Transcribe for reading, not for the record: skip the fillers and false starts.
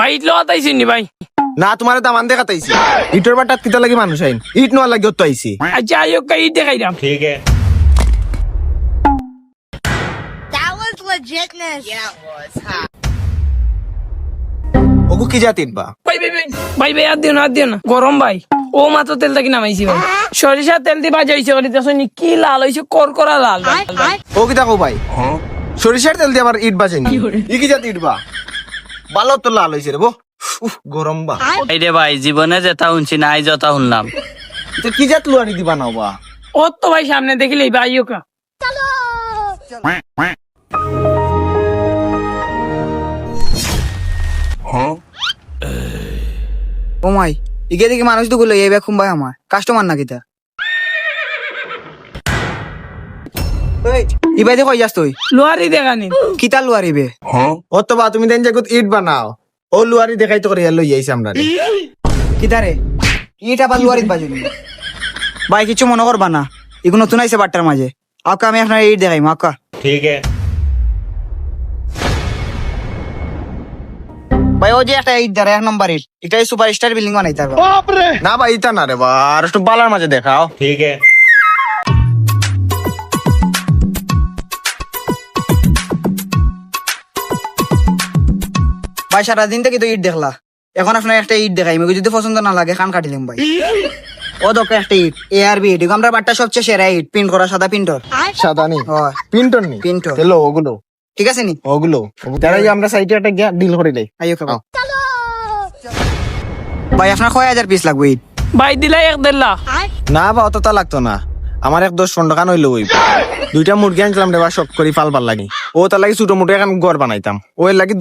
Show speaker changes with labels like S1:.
S1: ভাই ইট লওয়া তাইছি নি ভাই?
S2: না তোমার দামান দেখাতাইছি ইটর বাটাত কিতা লাগি মানুষ আইন ইট নোয়া লাগি তো আইছি
S1: আচ্ছা আইও ইট দেখাইলাম।
S3: That was legitness. Yeah, it was.
S2: ওগু কি জাতিন বা
S1: ভাই ভাই ভাই ভাই ভাই আর দিও না গরম ভাই। ও মাত্র তেল থেকে নামাইছি ভাই। সরিষার তেল দিয়ে ভাজা হয়েছে দেখনি কি লাল হয়েছে করকরা লাল ভাই।
S2: ও কি দেখো ভাই সরিষার তেল দিয়ে আবার ইট বাজেনি ই কি জাতি ইট বা ভালো তো লাল হইছে রে বো উফ গরম বা
S4: এই রে ভাই জীবনে যেটা শুনছি না আই যতা শুনলাম।
S2: তো কি জাত লুয়ারি দিবা নাও বা
S1: ও তো ভাই সামনে দেখলেই ভাই আইও কা।
S5: ও মাই ইগে দেখি মানুষ তো গুলো এই বেকুম ভাই আমার কাস্টমার না কিতা ই ভাই দেখো যাস তুই
S1: লোহারি দেখানি
S5: কিতা লুয়ারিবে
S2: ও তো বা তুমি দেন জাগুত ইট বানাও ও লুয়ারি দেখাই তো করে লই আইছি আমরা রে
S5: কিতা রে ইটা বা লুয়ারিত বাজুনি ভাই কিছু মনে করবা না এগুলো নতুন আইছে বাট্টার মাঝে আকা আমি আপনার ইট দেখাইম আকা ভাই ও যে একটা ইট দাঁড়া 1 নম্বর ইট এটাই সুপারস্টার বিল্ডিং বানাইতে পারবা
S2: না ভাই ইতা না রে বা আর একটু বালার মাঝে দেখাও
S5: ভাই সারাদিন থেকে তো ইট দেখলা এখন আপনার একটা ইট দেখাই আমি যদি পছন্দ না লাগে খান কাটিলাম ভাই ও দোকে একটা ইট এ আর বি ইট আমরা বাট্টা সবচেয়ে সেরা ইট প্রিন্ট করা সাদা প্রিন্টর
S2: সাদা নি
S5: হয়
S2: পিন্টন নি
S5: পিন্টর
S2: চলো ওগুলো
S5: ঠিক আছে নি
S2: ওগুলো তারাই আমরা সাইটে একটা ডিল করে দেই
S5: আইও খাও ভাই আপনার 6000 পিস লাগবে ইট
S1: ভাই দিলাই 1.5 লাখ।
S2: না বা অতটা লাগতো না আমার এক 10 টাকা হইলো ওই দুইটা মুরগি আনছিলাম রে বা শখ করি পালবার লাগি ও তার লাগি ছোট মোটো এখন ঘর বানাইতাম ওই লাগি